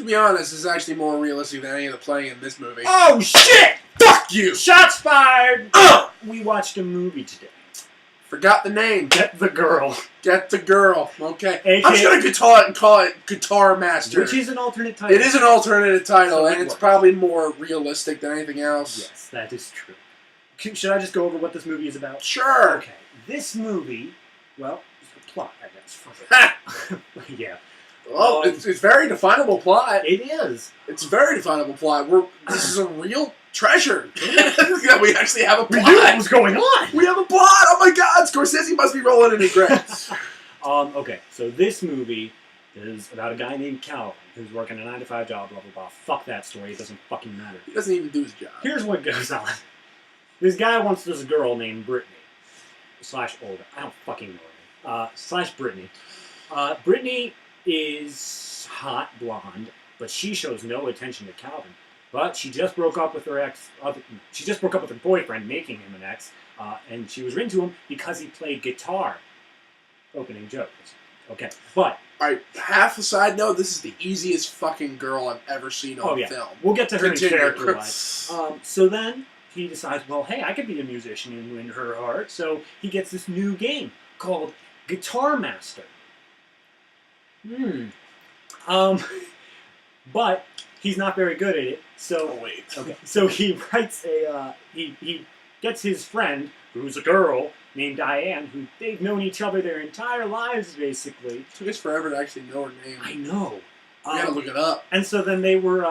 be honest, this is actually more realistic than any of the play in this movie. Oh, shit! Fuck you! Shots fired! We watched a movie today. Forgot the name. Get the Girl. Get the Girl. Okay. AKA, I'm just going to guitar it and call it Guitar Master. Which is an alternate title. It is an alternate title, So and it's probably more realistic than anything else. Yes, that is true. Should I just go over what this movie is about? Sure. Okay. This movie, well, it's a plot, I guess. Yeah. Well, it's very definable plot. It is. It's a very definable plot. This is a real treasure that we actually have a plot. We knew what was going on. We have a plot. Oh my God! Scorsese must be rolling in his grave. Okay, so this movie is about a guy named Calvin who's working a 9-to-5 job. Blah blah blah. Fuck that story. It doesn't fucking matter. He doesn't even do his job. Here's what goes on. This guy wants this girl named Brittany / Olga. I don't fucking know her name. / Brittany. Brittany is hot blonde, but she shows no attention to Calvin. But she just broke up with her she just broke up with her boyfriend, making him an ex, and she was into him because he played guitar. Opening joke. Okay, but alright, half a side note, this is the easiest fucking girl I've ever seen on film. We'll get to her in character-wise. So then he decides, well, hey, I could be a musician and win her heart. So he gets this new game called Guitar Master. But he's not very good at it. So so he writes he gets his friend, who's a girl named Diane, who they've known each other their entire lives, basically. It took us forever to actually know her name. I know. You gotta look it up. And so then they were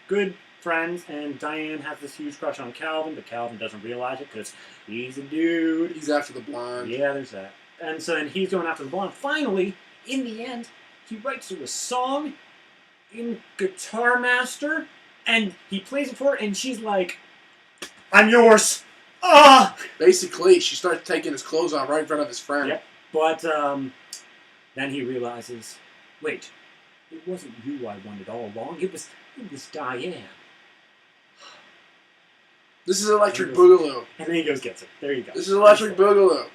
good friends, and Diane has this huge crush on Calvin, but Calvin doesn't realize it because he's a dude. He's after the blonde. Yeah, there's that. And so then he's going after the blonde. Finally, in the end, he writes her a song in Guitar Master, and he plays it for her, and she's like, I'm yours. Basically, she starts taking his clothes off right in front of his friend. Yep. But then he realizes, wait, it wasn't you I wanted all along. It was Diane. This is Electric Boogaloo. And then he goes gets it. There you go. This is Electric Boogaloo.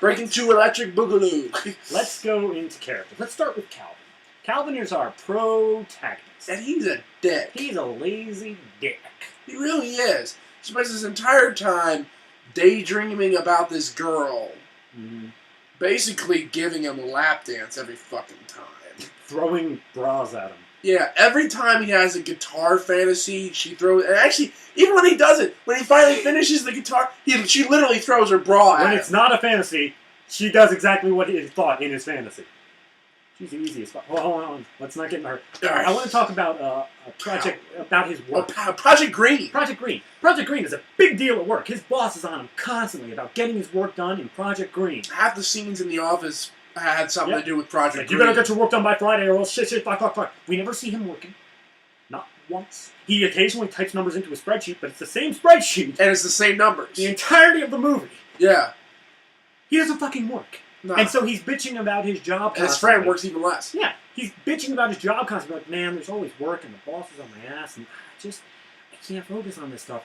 Breaking to Electric Boogaloo. Let's go into character. Let's start with Calvin. Calvin is our protagonist. And he's a dick. He's a lazy dick. He really is. He spends his entire time daydreaming about this girl. Mm-hmm. Basically giving him a lap dance every fucking time. Throwing bras at him. Yeah, every time he has a guitar fantasy, she throws... And actually, even when he does it, when he finally finishes the guitar, she literally throws her bra at him. When it's not a fantasy, she does exactly what he thought in his fantasy. She's the easiest. Hold on. Let's not get in her. Right. I want to talk about a project about his work. Project Green. Project Green. Project Green is a big deal at work. His boss is on him constantly about getting his work done in Project Green. Half the scenes in the office had something to do with Project Green. You better get your work done by Friday or else shit, fuck. We never see him working. Not once. He occasionally types numbers into a spreadsheet, but it's the same spreadsheet. And it's the same numbers. The entirety of the movie. Yeah. He doesn't fucking work. No. And so he's bitching about his job constantly. And his friend works even less. Yeah. He's bitching about his job constantly. Like, man, there's always work and the boss is on my ass and I can't focus on this stuff.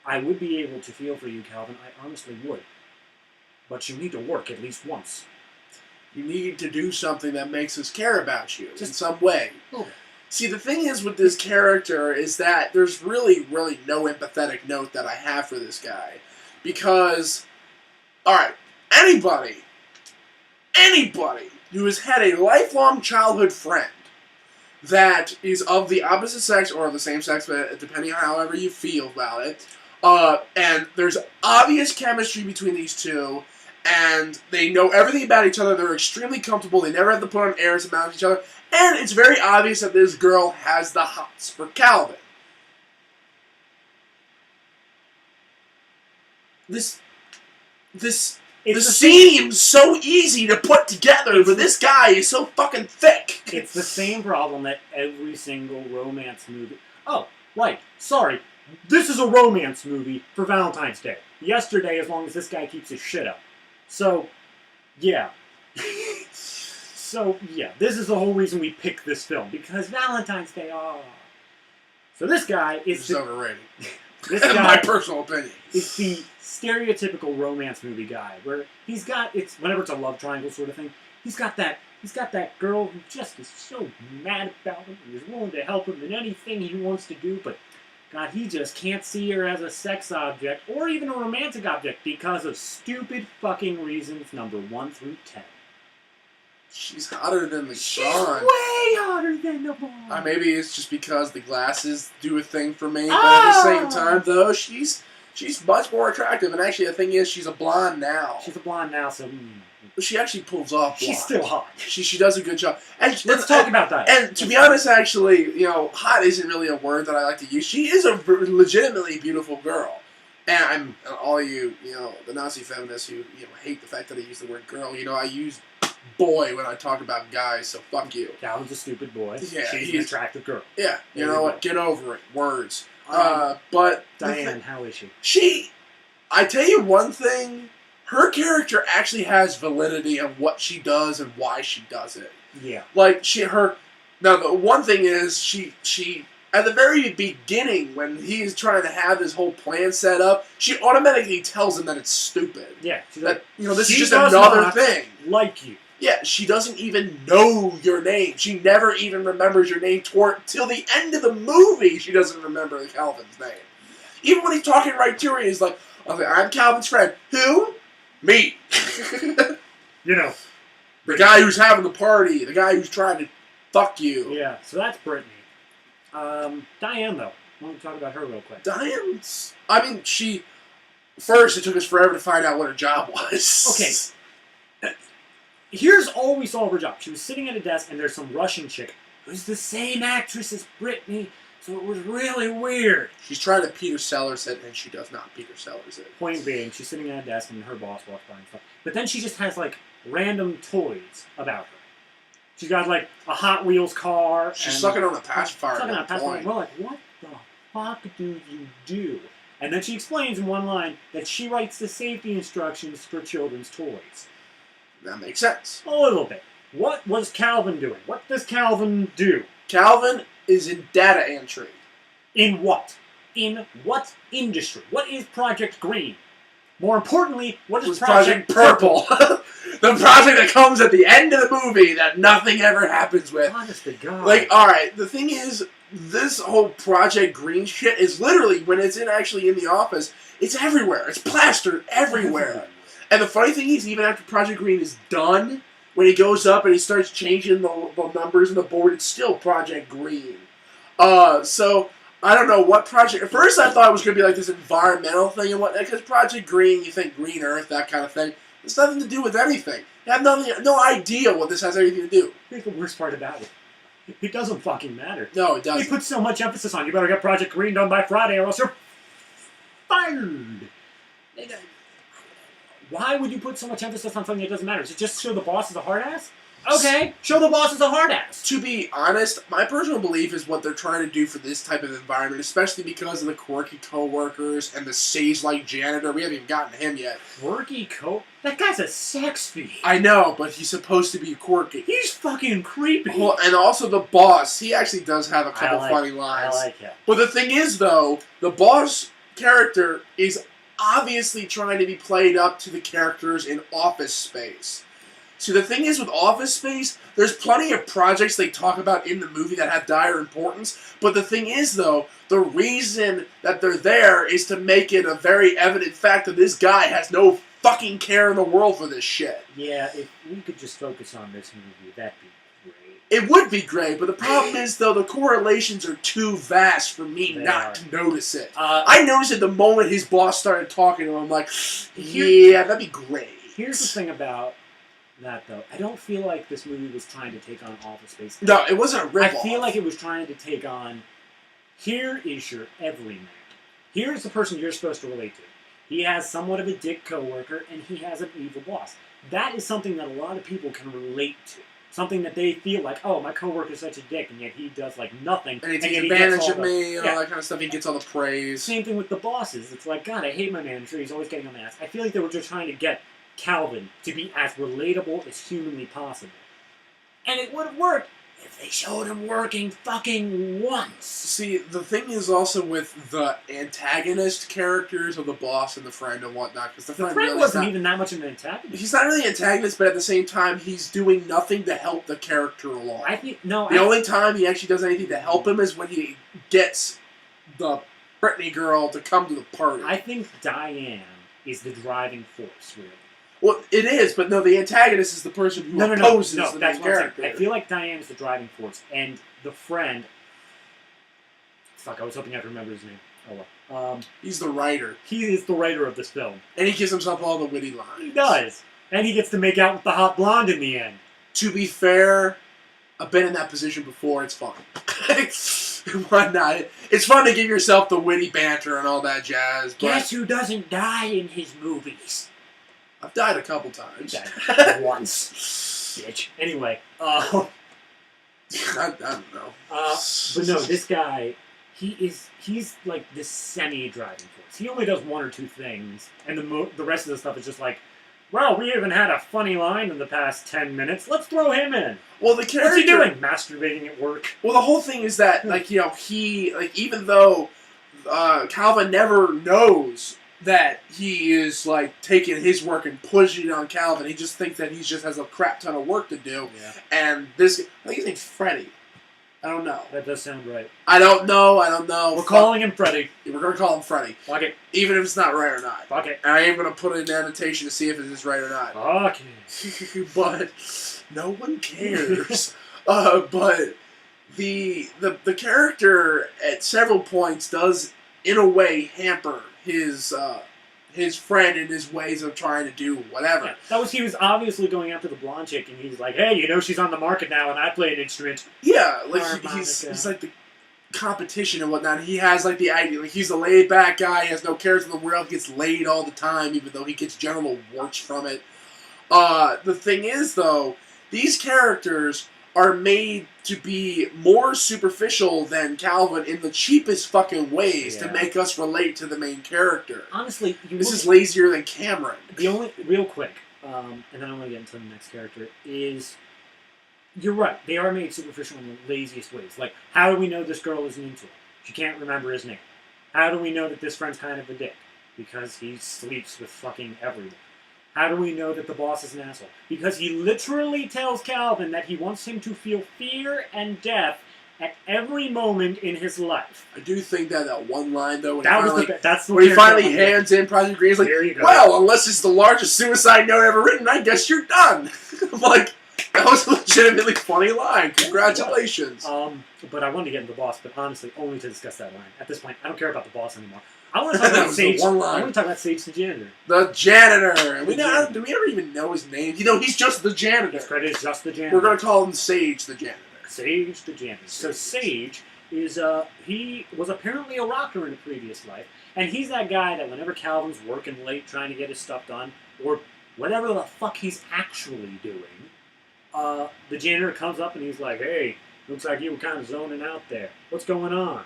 I would be able to feel for you, Calvin. I honestly would. But you need to work at least once. You need to do something that makes us care about you in some way. See, the thing is with this character is that there's really, really no empathetic note that I have for this guy. Because, alright, anybody who has had a lifelong childhood friend that is of the opposite sex or of the same sex, but depending on however you feel about it, and there's obvious chemistry between these two, and they know everything about each other, they're extremely comfortable, they never have to put on airs about each other, and it's very obvious that this girl has the hots for Calvin. This seems so easy to put together, but this guy is so fucking thick. It's the same problem that every single romance movie... Oh, right. Sorry. This is a romance movie for Valentine's Day. Yesterday, as long as this guy keeps his shit up. So, yeah. This is the whole reason we picked this film. Because Valentine's Day, So this guy is... It's overrated. This guy, in my personal opinion. It's the stereotypical romance movie guy, where he's got, whenever it's a love triangle sort of thing, he's got that He's got that girl who just is so mad about him and is willing to help him in anything he wants to do, but God, he just can't see her as a sex object or even a romantic object because of stupid fucking reasons number 1 through 10. She's hotter than the She's sun. way hotter than the ball. Maybe it's just because the glasses do a thing for me, but at the same time, though, she's much more attractive. And actually, the thing is, she's a blonde now. She's a blonde now, so... She actually pulls off blonde. She's still hot. She does a good job. Let's talk about that. And to be honest, actually, hot isn't really a word that I like to use. She is a legitimately beautiful girl. And all you, the Nazi feminists who, hate the fact that I use the word girl, I use boy when I talk about guys, so fuck you. Calvin's a stupid boy. Yeah, She's an attractive girl. Yeah, you know what? Get over it. Words. But Diane, how is she? I tell you one thing. Her character actually has validity of what she does and why she does it. Yeah. Like now the one thing is she at the very beginning when he's trying to have this whole plan set up, she automatically tells him that it's stupid. Yeah. That this is just another thing. Like you. Yeah, she doesn't even know your name. She never even remembers your name till the end of the movie. She doesn't remember Calvin's name. Even when he's talking right to her, he's like, "Okay, I'm Calvin's friend. Who? Me." The guy who's having the party. The guy who's trying to fuck you. Yeah, so that's Brittany. Diane, though. I want to talk about her real quick. Diane's... First, it took us forever to find out what her job was. Okay. Here's all we saw of her job. She was sitting at a desk, and there's some Russian chick who's the same actress as Brittany, so it was really weird. She's trying to Peter Sellers it, and she does not Peter Sellers it. Point being, she's sitting at a desk, and her boss walks by and stuff. But then she just has, random toys about her. She's got, a Hot Wheels car. She's sucking on a pacifier. Sucking on a pacifier. We're like, what the fuck do you do? And then she explains in one line that she writes the safety instructions for children's toys. That makes sense. A little bit. What was Calvin doing? What does Calvin do? Calvin is in data entry. In what? In what industry? What is Project Green? More importantly, what is Project Purple? The project that comes at the end of the movie that nothing ever happens with. Honest to God. Alright, the thing is, this whole Project Green shit is literally, when it's actually in the office, it's everywhere. It's plastered everywhere. And the funny thing is, even after Project Green is done, when he goes up and he starts changing the numbers on the board, it's still Project Green. So, I don't know what project... At first I thought it was going to be this environmental thing and whatnot, because Project Green, you think Green Earth, that kind of thing. It's nothing to do with anything. You have no idea what this has anything to do. Here's the worst part about it. It doesn't fucking matter. No, it doesn't. They put so much emphasis on, you better get Project Green done by Friday or else you're fired. Why would you put so much emphasis on something that doesn't matter? Is it just show the boss is a hard ass? Okay, show the boss is a hard ass. To be honest, my personal belief is what they're trying to do for this type of environment, especially because of the quirky co-workers and the sage-like janitor. We haven't even gotten to him yet. Quirky That guy's a sex fiend. I know, but he's supposed to be quirky. He's fucking creepy. Well, and also the boss. He actually does have a couple funny lines. I like him. But the thing is, though, the boss character is obviously trying to be played up to the characters in Office Space. So the thing is with Office Space, there's plenty of projects they talk about in the movie that have dire importance, but the thing is, though, the reason that they're there is to make it a very evident fact that this guy has no fucking care in the world for this shit. Yeah, if we could just focus on this movie, that'd be great. It would be great, but the problem is, though, the correlations are too vast for me not to notice it. I noticed it the moment his boss started talking to him. I'm like, yeah, that'd be great. Here's the thing about that, though. I don't feel like this movie was trying to take on Office Space. No, it wasn't a ripoff. I feel like it was trying to take on, here is your everyman. Here's the person you're supposed to relate to. He has somewhat of a dick coworker, and he has an evil boss. That is something that a lot of people can relate to. Something that they feel like, oh, my coworker's such a dick, and yet he does, nothing. And he takes advantage of me, and all that kind of stuff. He gets all the praise. Same thing with the bosses. It's like, God, I hate my manager. He's always getting on my ass. I feel like they were just trying to get Calvin to be as relatable as humanly possible. And it would have worked if they showed him working fucking once. See, the thing is also with the antagonist characters of the boss and the friend and whatnot, because the friend really wasn't even that much of an antagonist. He's not really an antagonist, but at the same time, he's doing nothing to help the character along. The only time he actually does anything to help him is when he gets the Brittany girl to come to the party. I think Diane is the driving force, really. Well, it is, but no, the antagonist is the person who opposes the main character. I feel like Diane is the driving force, and the friend... Fuck, I was hoping I'd remember his name. Oh well. He's the writer. He is the writer of this film. And he gives himself all the witty lines. He does. And he gets to make out with the hot blonde in the end. To be fair, I've been in that position before. It's fun. Why not? It's fun to give yourself the witty banter and all that jazz. Guess who doesn't die in his movies? I've died a couple times. Once. Bitch. Anyway. I don't know. But no, this guy, he's like this semi-driving force. He only does one or two things, and the rest of the stuff is just like, well, we haven't had a funny line in the past 10 minutes. Let's throw him in. Well, the character... What's he doing? Masturbating at work. Well, the whole thing is that, even though Calvin never knows that he is, taking his work and pushing it on Calvin, he just thinks that he just has a crap ton of work to do. Yeah. And this... I think his name's Freddy. I don't know. That does sound right. I don't know. We're calling him Freddy. We're going to call him Freddy. Fuck it. Even if it's not right or not. Fuck it. And I am going to put it in annotation to see if it is right or not. Fuck it. But no one cares. But the character at several points does, in a way, hamper his friend in his ways of trying to do whatever. Yeah, he was obviously going after the blonde chick, and he's like, hey, she's on the market now, and I play an instrument. Yeah, he's like the competition and whatnot. He has the idea, he's a laid back guy, he has no cares in the world, he gets laid all the time, even though he gets genital warts from it. The thing is, though, these characters are made to be more superficial than Calvin in the cheapest fucking ways to make us relate to the main character. Honestly, this is lazier than Cameron. The only, real quick, and then I'm going to get into the next character, is, you're right, they are made superficial in the laziest ways. Like, how do we know this girl isn't into him? She can't remember his name. How do we know that this friend's kind of a dick? Because he sleeps with fucking everyone. How do we know that the boss is an asshole? Because he literally tells Calvin that he wants him to feel fear and death at every moment in his life. I do think that one line, though, when he finally hands in Project Green, he's like, well, unless it's the largest suicide note ever written, I guess you're done. I'm like, that was a legitimately funny line. Congratulations. But I wanted to get into the boss, but honestly, only to discuss that line. At this point, I don't care about the boss anymore. I want to talk about Sage. I want to talk about Sage the janitor. The janitor. Do we ever even know his name? He's just the janitor. His credit is just the janitor. We're going to call him Sage the janitor. Sage the janitor. So Sage is he was apparently a rocker in a previous life, and he's that guy that whenever Calvin's working late trying to get his stuff done, or whatever the fuck he's actually doing, the janitor comes up and he's like, "Hey, looks like you were kind of zoning out there. What's going on?"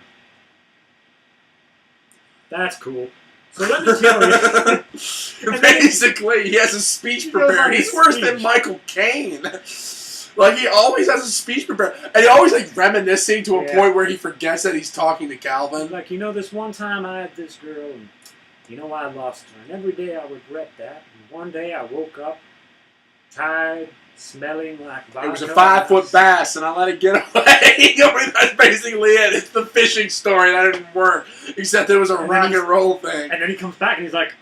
That's cool. So let me tell you. Basically, he has a speech prepared. He's worse than Michael Caine. He always has a speech prepared. And he always, reminiscing to a point where he forgets that he's talking to Calvin. This one time I had this girl, and I lost her. And every day I regret that. And one day I woke up tired, smelling like vodka. It was a 5-foot bass, and I let it get away. That's basically it. It's the fishing story that didn't work, except it was a rock and roll thing. And then he comes back and he's like,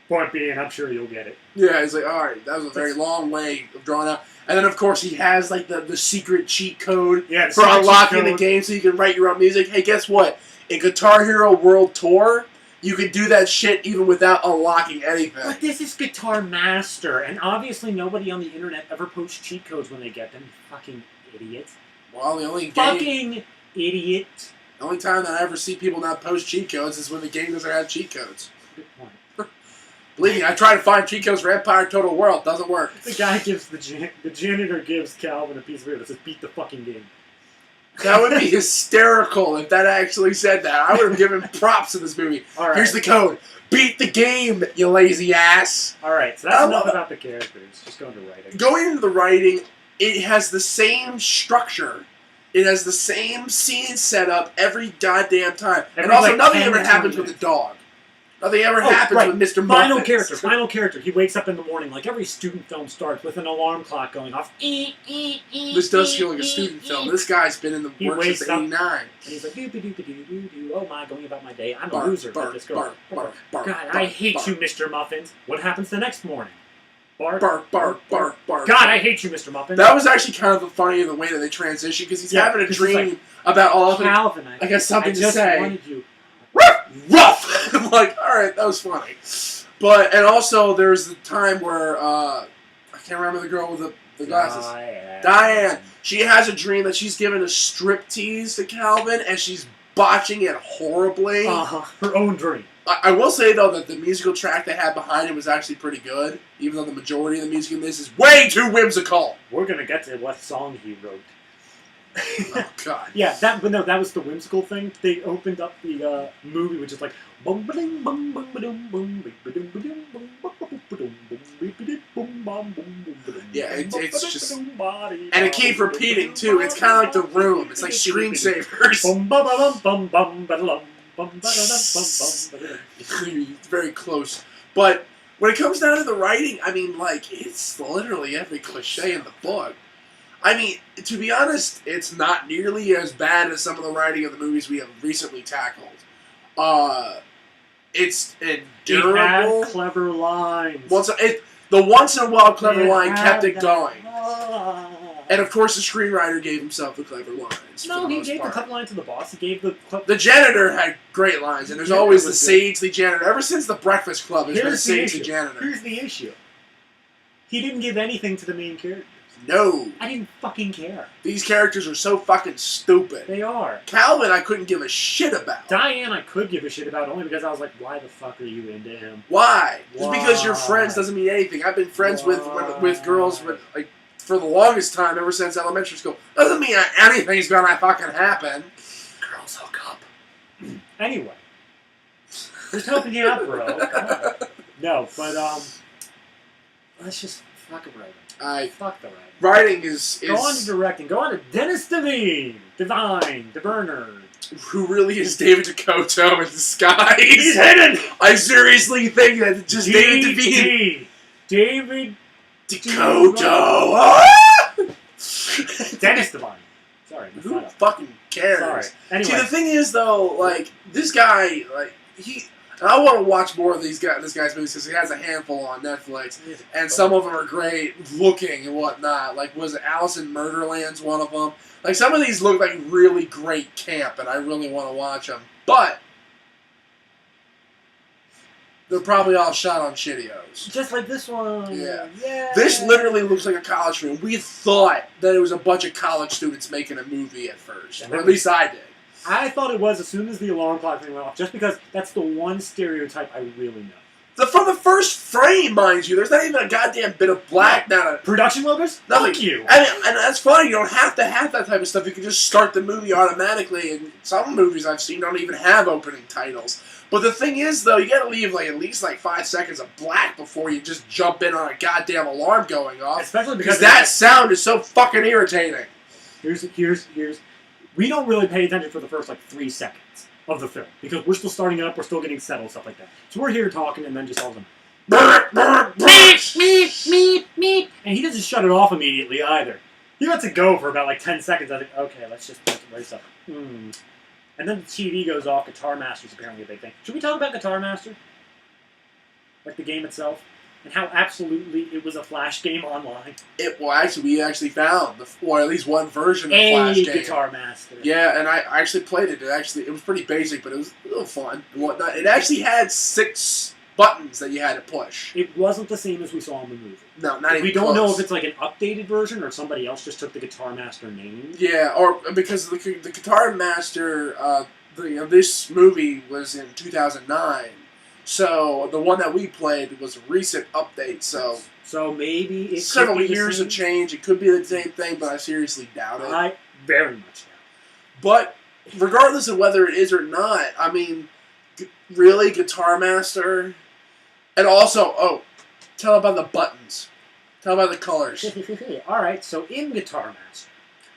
point being, I'm sure you'll get it. Yeah, he's like, all right, that was a very long way of drawing out. And then, of course, he has, the secret cheat code for unlocking the game so you can write your own music. Hey, guess what? In Guitar Hero World Tour, you can do that shit even without unlocking anything. But this is Guitar Master, and obviously nobody on the internet ever posts cheat codes when they get them. You fucking idiot. Well, the only fucking idiot. The only time that I ever see people not post cheat codes is when the game doesn't have cheat codes. Good point. Believe me, I try to find cheat codes for Empire Total World. Doesn't work. The guy gives the janitor gives Calvin a piece of paper that says "beat the fucking game." That would be hysterical if that actually said that. I would have given props to this movie. All right. Here's the code. Beat the game, you lazy ass. All right, so that's enough about the characters. Just going to writing. Going into the writing, it has the same structure It has the same scene set up every goddamn time. Every, and also, like, nothing 10 ever to happens 20 with the dog. Nothing ever happens right. with Mr. Final Muffins. Final character. He wakes up in the morning like every student film starts with an alarm clock going off. This does feel like a student film. This guy's been in the works since '89. And he's like, doo-ba-doo-ba-doo-doo-doo. Oh my, going about my day. I'm a loser with this girl. God, I hate you, Mr. Muffins. What happens the next morning? Bark, bark, bark, bark, bark. God, I hate you, Mr. Muffins. That was actually kind of funny in the way that they transition, because he's having a dream about all of it. Calvin, I got something to say. I just wanted you. Rough! I'm like, alright, that was funny. But, and also, there's the time where, I can't remember the girl with the glasses. Diane. She has a dream that she's giving a striptease to Calvin, and she's botching it horribly. Her own dream. I will say, though, that the musical track they had behind it was actually pretty good, even though the majority of the music in this is way too whimsical. We're gonna get to what song he wrote. Oh, God. Yeah, that was the whimsical thing. They opened up the movie, which is like... Yeah, it's just... And it keeps repeating, too. It's kind of like The Room. It's like screensavers. It's very close. But when it comes down to the writing, I mean, like, it's literally every cliche in the book. I mean, to be honest, it's not nearly as bad as some of the writing of the movies we have recently tackled. It's endurable. It had clever lines. The once in a while clever line kept it going. And of course, the screenwriter gave himself the clever lines. No, he gave the clever line to the boss. He gave the janitor had great lines, and there's always the Sage the janitor. Ever since the Breakfast Club, there's been Sage the janitor. Here's the issue. He didn't give anything to the main characters. No. I didn't fucking care. These characters are so fucking stupid. They are. Calvin, I couldn't give a shit about. Diane, I could give a shit about only because I was like, why the fuck are you into him? Why? Just because you're friends doesn't mean anything. I've been friends with girls like for the longest time, ever since elementary school. Doesn't mean anything's gonna fucking happen. Girls hook up. Anyway. Just helping you out, bro. No, but let's just fuck a writing. Fuck the writing. Writing is... Go on to directing. Go on to Dennis Devine, DeBernard. Who really is David Dakota in disguise? He's hidden! I seriously think that it's just David Devine. David Dakota. Dennis Devine. Sorry. Who fucking cares? Sorry. Anyway. See, the thing is, though, like, this guy, like, and I want to watch more of this guy's movies because he has a handful on Netflix, and some of them are great looking and whatnot. Like, was it Alice in Murderland's one of them? Like, some of these look like really great camp, and I really want to watch them. But they're probably all shot on Shittios. Just like this one. Yeah. Yeah. This literally looks like a college film. We thought that it was a bunch of college students making a movie at first, or at least I did. I thought it was as soon as the alarm clock thing went off, just because that's the one stereotype I really know. From the first frame, mind you, there's not even a goddamn bit of black. Production logos? Nothing. Fuck you. And that's funny. You don't have to have that type of stuff. You can just start the movie automatically. And some movies I've seen don't even have opening titles. But the thing is, though, you gotta leave at least 5 seconds of black before you just jump in on a goddamn alarm going off. Especially because that sound is so fucking irritating. Here's. We don't really pay attention for the first 3 seconds of the film because we're still starting it up, we're still getting settled, stuff like that. So we're here talking, and then just all of a sudden, meep, and he doesn't shut it off immediately either. He lets it go for about 10 seconds. I think, okay, let's just race up. And then the TV goes off. Guitar Master's apparently a big thing. Should we talk about Guitar Master? Like the game itself? And how absolutely it was a Flash game online. We actually found, or at least one version of the Flash game. Guitar Master. Yeah, and I actually played it. It was pretty basic, but it was a little fun and whatnot. It actually had 6 buttons that you had to push. It wasn't the same as we saw in the movie. No, not even We don't close. know if it's an updated version or somebody else just took the Guitar Master name. Yeah, or because the Guitar Master, this movie was in 2009. So the one that we played was a recent update. So maybe it's several years of change. It could be the same thing, but I seriously doubt it. I very much doubt. But regardless of whether it is or not, I mean, really, Guitar Master, and also tell about the buttons. Tell about the colors. All right. So in Guitar Master,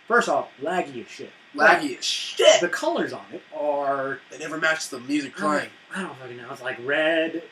First off, laggy as shit. Laggy as shit. The colors on it are... They never match the music playing. I don't fucking know. It's like red,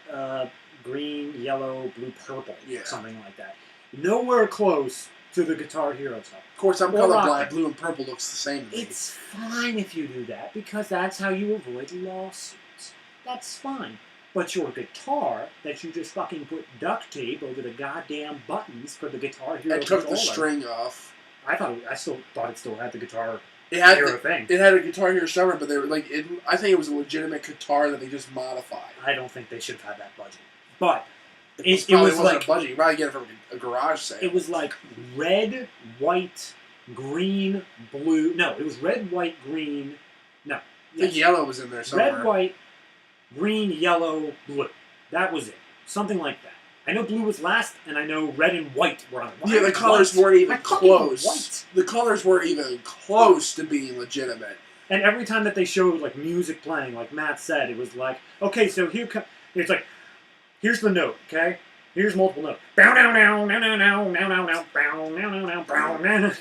green, yellow, blue, purple. Yeah. Something like that. Nowhere close to the Guitar Hero stuff. Of course, I'm Or colorblind. rocket. Blue and purple looks the same to me. It's fine if you do that, because that's how you avoid lawsuits. That's fine. But your guitar, that you just fucking put duct tape over the goddamn buttons for the Guitar Hero And took the controller. string off. I still thought it still had the Guitar It had Hero thing. It had a Guitar Hero stubber, but they were like, I think it was a legitimate guitar that they just modified. I don't think they should have had that budget. But It it was wasn't like a budget. You probably get it from a garage sale. it was like red, white, green, blue. No, it was red, white, green. No, I think yellow was in there somewhere. red, white, green, yellow, blue. That was it. Something like that. I know blue was last, and I know red and white were on it. Yeah, the colors weren't even fucking close. white. The colors weren't even close to being legitimate. And every time that they showed like music playing, like Matt said, it was like, okay, so it's like, here's the note, okay? Here's multiple notes. Bow now now now now now now now now bow now now now bow now.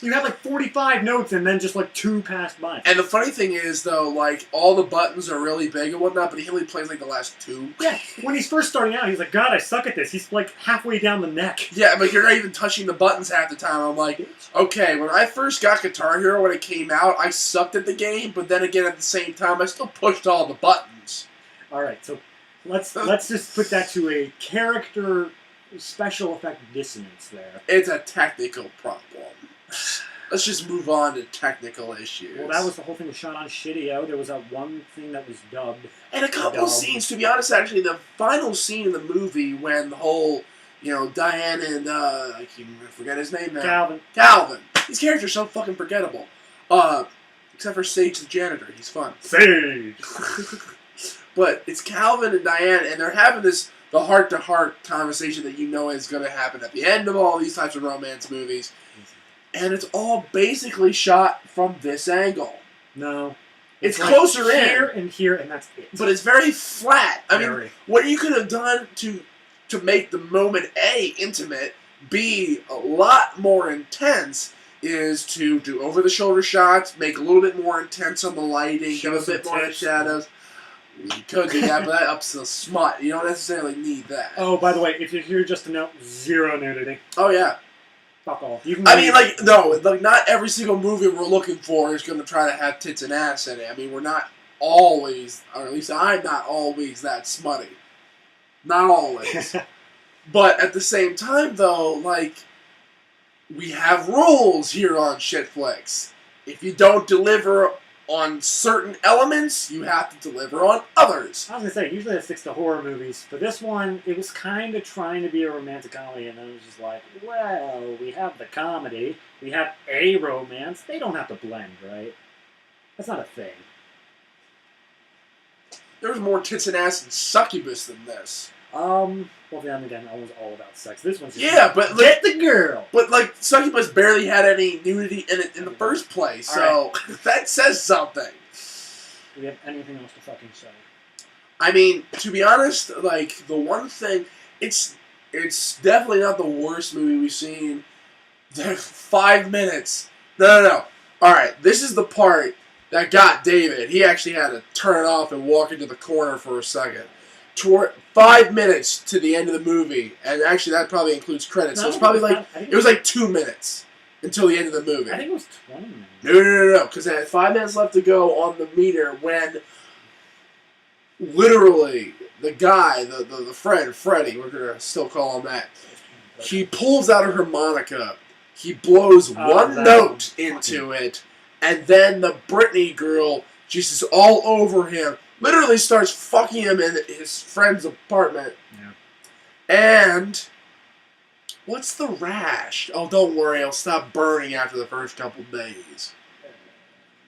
You have like 45 notes and then just like 2 passed by. And the funny thing is, though, like, all the buttons are really big and whatnot, but he only plays, like, the last 2. Yeah, when he's first starting out, he's like, God, I suck at this. He's like halfway down the neck. Yeah, but you're not even touching the buttons half the time. I'm like, okay, when I first got Guitar Hero when it came out, I sucked at the game, but then again, at the same time, I still pushed all the buttons. All right, so let's just put that to a character special effect dissonance there. It's a technical problem. Let's just move on to technical issues. Well, that was the whole thing was shot on Shitio. There was that one thing that was dubbed. And a couple scenes, to be honest, actually, the final scene in the movie when the whole, Diane and, I forget his name now. Calvin. These characters are so fucking forgettable. Except for Sage the janitor. He's fun. Sage! But it's Calvin and Diane, and they're having the heart-to-heart conversation that you know is going to happen at the end of all these types of romance movies. And it's all basically shot from this angle. No. It's closer in. Here, and that's it. But it's very flat. I mean, what you could have done to make the moment A, intimate, B, a lot more intense, is to do over-the-shoulder shots, make a little bit more intense on the lighting, give a bit more shadows. You could do that, but that ups the smut. You don't necessarily need that. Oh, by the way, if you're here just to know, 0 nudity. Oh, yeah. Fuck off. Not every single movie we're looking for is going to try to have tits and ass in it. I mean, we're not always, or at least I'm not always that smutty. Not always. But at the same time, though, we have rules here on ShitFlix. If you don't deliver on certain elements, you have to deliver on others. I was going to say, usually it sticks to horror movies. For this one, it was kind of trying to be a romantic comedy, and then it was just like, well, we have the comedy, we have a romance, they don't have to blend, right? That's not a thing. There's more tits and ass and succubus than this. Well, then again, I was all about sex. This one's just get the girl! But, succubus barely had any nudity in it in the first place, so that says something. Do we have anything else to fucking say? I mean, to be honest, the one thing, it's definitely not the worst movie we've seen. 5 minutes. No. Alright, this is the part that got David. He actually had to turn off and walk into the corner for a second. 5 minutes to the end of the movie, and actually that probably includes credits, so it's probably it was 2 minutes until the end of the movie. I think it was 20 minutes. No, because I had 5 minutes left to go on the meter when literally the guy, the friend, Freddie, we're going to still call him that, he pulls out a harmonica, he blows one note into it, and then the Britney girl just is all over him. Literally starts fucking him in his friend's apartment. Yeah. And what's the rash? Oh, don't worry, I'll stop burning after the first couple days.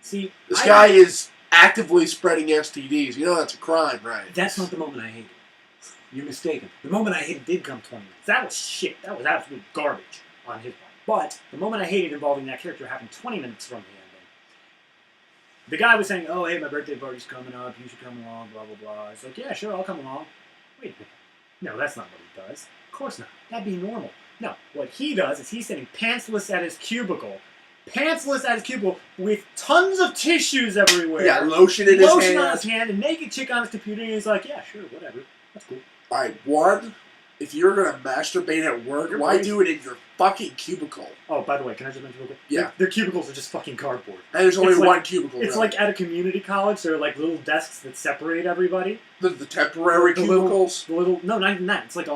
See, this guy is actively spreading STDs. You know that's a crime, right? That's not the moment I hated. You're mistaken. The moment I hated did come 20 minutes. That was shit. That was absolute garbage on his part. But the moment I hated involving that character happened 20 minutes from the ending. The guy was saying, oh, hey, my birthday party's coming up, you should come along, blah, blah, blah. It's like, yeah, sure, I'll come along. Wait a minute. No, that's not what he does. Of course not. That'd be normal. No, what he does is he's sitting pantsless at his cubicle, pantsless at his cubicle with tons of tissues everywhere. Yeah, lotion in his hand. Lotion on his hand, and naked chick on his computer, and he's like, yeah, sure, whatever. That's cool. Alright, one, if you're gonna masturbate at work, why do it in your fucking cubicle? Oh, by the way, can I just mention real quick? Yeah. Their cubicles are just fucking cardboard. And there's only It's one like- cubicle. It's really. like at a community college, there are like little desks that separate everybody. The temporary The little- cubicles? No, not even that. It's like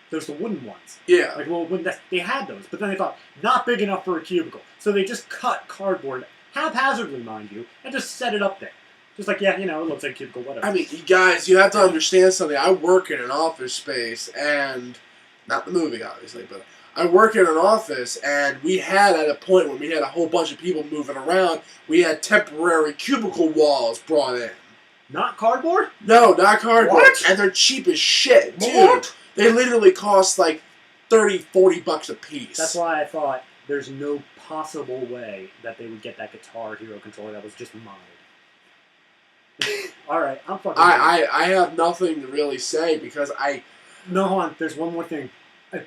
there's the wooden ones. Yeah. Like little wooden desks. They had those, but then they thought, not big enough for a cubicle. So they just cut cardboard, haphazardly, mind you, and just set it up there. Just like, yeah, it looks like a cubicle, whatever. I mean, you guys, you have to understand something. I work in an office space, and not the movie, obviously, but I work in an office, and we had, at a point when we had a whole bunch of people moving around, we had temporary cubicle walls brought in. Not cardboard? No, not cardboard. What? And they're cheap as shit, too. What? They literally cost like $30-$40 a piece. That's why I thought there's no possible way that they would get that Guitar Hero controller that was just modded. Alright, I'm fucking... I have nothing to really say because No, hold on. There's one more thing.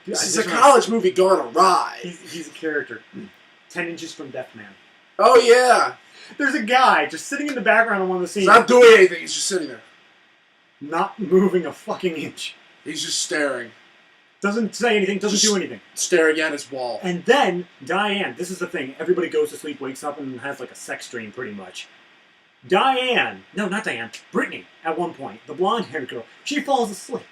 this is a college movie gone awry. He's a character. 10 inches from Death Man. Oh, yeah. There's a guy just sitting in the background of one of the scenes. He's not doing anything. He's just sitting there. Not moving a fucking inch. He's just staring. Doesn't say anything, doesn't do anything. Staring at his wall. And then, Diane, this is the thing. Everybody goes to sleep, wakes up, and has like a sex dream, pretty much. Diane, no, not Diane, Brittany, at one point, the blonde-haired girl, she falls asleep.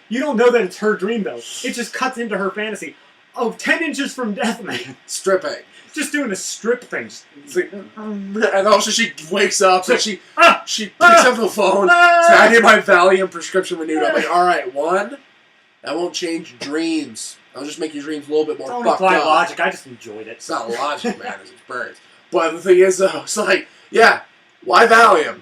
You don't know that it's her dream, though. It just cuts into her fantasy. Oh, 10 inches from Death Man. Stripping. Just doing a strip thing. And also she wakes up and she picks up the phone. Says, I need my Valium prescription renewed. I'm like, alright, one, that won't change your dreams. I'll just make your dreams a little bit more Don't fucked apply up. logic, I just enjoyed it. It's not logic, man. It's experience. But the thing is, though, it's like, yeah, why Valium?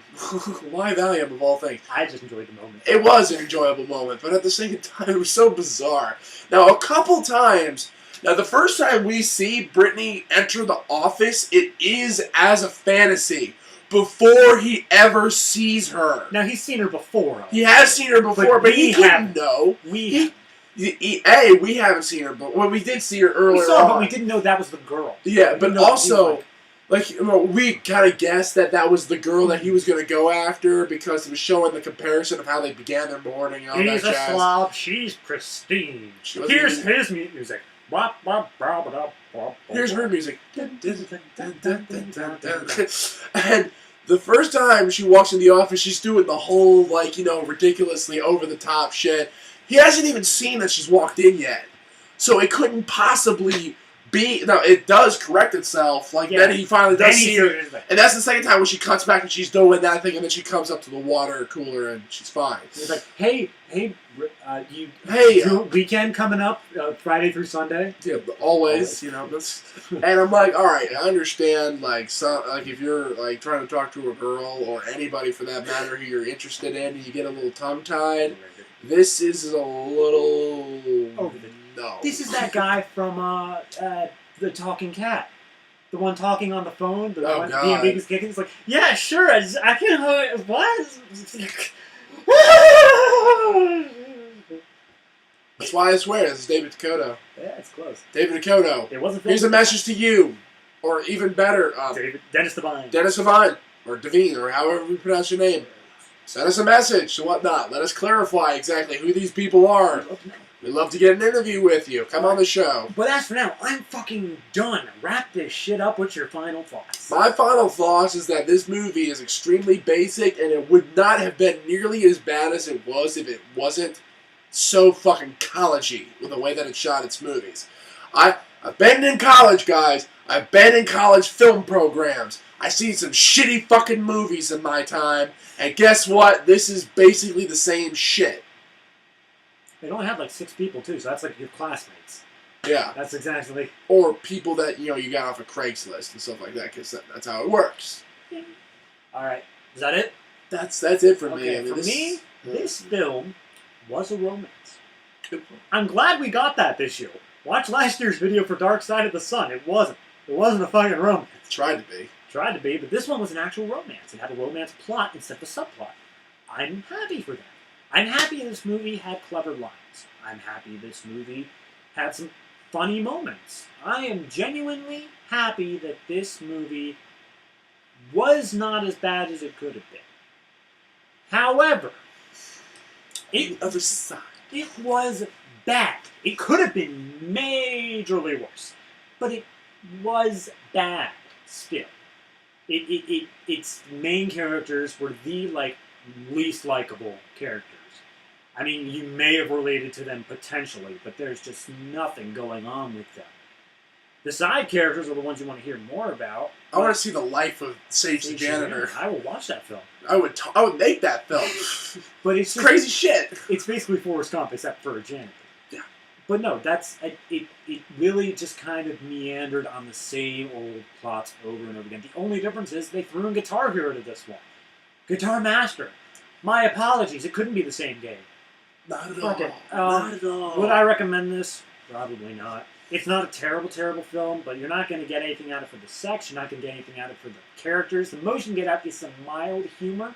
Why Valium of all things? I just enjoyed the moment. It was an enjoyable moment, but at the same time, it was so bizarre. Now, a couple times, the first time we see Brittany enter the office, it is as a fantasy before he ever sees her. Now, he's seen her before. He has seen her before, but he couldn't know. We haven't seen her, but we did see her earlier saw her, on. but we didn't know that was the girl. Yeah, but also, we kind of guessed that was the girl that he was going to go after because it was showing the comparison of how they began their morning and all He's that a jazz. slob, she's pristine. Here's his music. Here's her music. And the first time she walks in the office, she's doing the whole, ridiculously over-the-top shit. He hasn't even seen that she's walked in yet. So it couldn't possibly be... Now, it does correct itself. Then he finally does see her. And that's the second time when she cuts back and she's doing that thing, and then she comes up to the water cooler and she's fine. He's like, hey, weekend coming up, Friday through Sunday? Yeah, always, that's... And I'm like, alright, I understand, if you're, trying to talk to a girl, or anybody for that matter who you're interested in, and you get a little tongue-tied, this is a little... No. This is that guy from The Talking Cat. The one talking on the phone. The one God. the is kicking. It's like, yeah, sure. I can't... What? That's why I swear, this is David Dakota. Yeah, it's close. David Dakota. It wasn't. Here's a message to you. Or even better, Dennis Devine. Dennis Devine. Or Devine, or however we pronounce your name. Send us a message and whatnot. Let us clarify exactly who these people are. We'd love to get an interview with you. Come on the show. But as for now, I'm fucking done. Wrap this shit up. What's your final thoughts? My final thoughts is that this movie is extremely basic, and it would not have been nearly as bad as it was if it wasn't so fucking college-y with the way that it shot its movies. I've been in college, guys. I've been in college film programs. I've seen some shitty fucking movies in my time, and guess what? This is basically the same shit. They only had 6 people, too, so that's like your classmates. Yeah. That's exactly... Or people that, you got off of Craigslist and stuff like that, because that's how it works. Alright. Is that it? That's it for me. Okay, this film was a romance. I'm glad we got that this year. Watch last year's video for Dark Side of the Sun. It wasn't. It wasn't a fucking romance. Tried to be. Tried to be, but this one was an actual romance. It had a romance plot instead of a subplot. I'm happy for that. I'm happy this movie had clever lines. I'm happy this movie had some funny moments. I am genuinely happy that this movie was not as bad as it could have been. However, The other side. it was bad. It could have been majorly worse, but it was bad still. Its main characters were the least likable characters. I mean, you may have related to them potentially, but there's just nothing going on with them. The side characters are the ones you want to hear more about. I want to see the life of Sage the janitor. I will watch that film. I would make that film. But it's just, crazy shit. It's basically Forrest Gump, except for a janitor. Yeah. But no, it really just kind of meandered on the same old plots over and over again. The only difference is they threw in Guitar Hero to this one. Guitar Master. My apologies, it couldn't be the same game. Not at Fuck all. it. Not at all. Would I recommend this? Probably not. It's not a terrible, terrible film, but you're not going to get anything out of it for the sex. You're not going to get anything out of it for the characters. The most you can get out is some mild humor,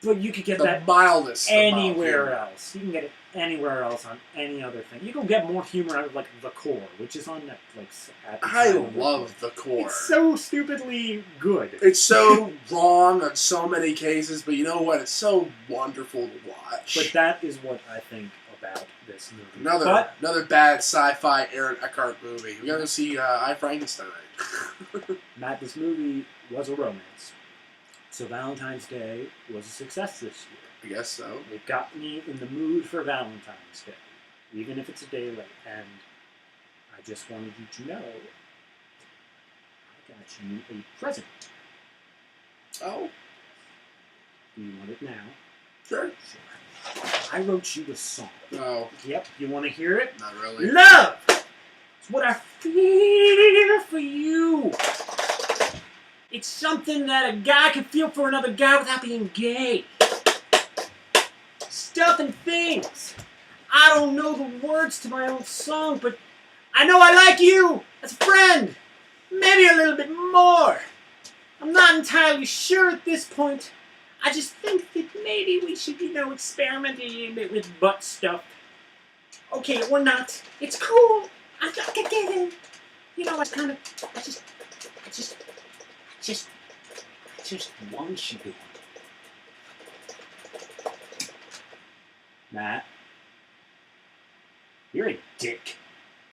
but you could get that mildest anywhere else. You can get it anywhere else on any other thing. You can get more humor out of The Core, which is on Netflix. I love The Core. It's so stupidly good. It's so wrong on so many cases, but you know what? It's so wonderful to watch. But that is what I think about this movie. Another bad sci-fi Aaron Eckhart movie. We gotta go see I, Frankenstein. Matt, this movie was a romance. So Valentine's Day was a success this year. I guess so. It got me in the mood for Valentine's Day, even if it's a day late. And I just wanted you to know I got you a present. Oh. Do you want it now? Sure. I wrote you a song. Oh. Yep. You want to hear it? Not really. Love! It's what I feel for you. It's something that a guy can feel for another guy without being gay. Stuff and things. I don't know the words to my own song, but I know I like you as a friend. Maybe a little bit more. I'm not entirely sure at this point. I just think that maybe we should, experiment a little bit with butt stuff. Okay, or not. It's cool. I get it. I just want you. Matt, you're a dick.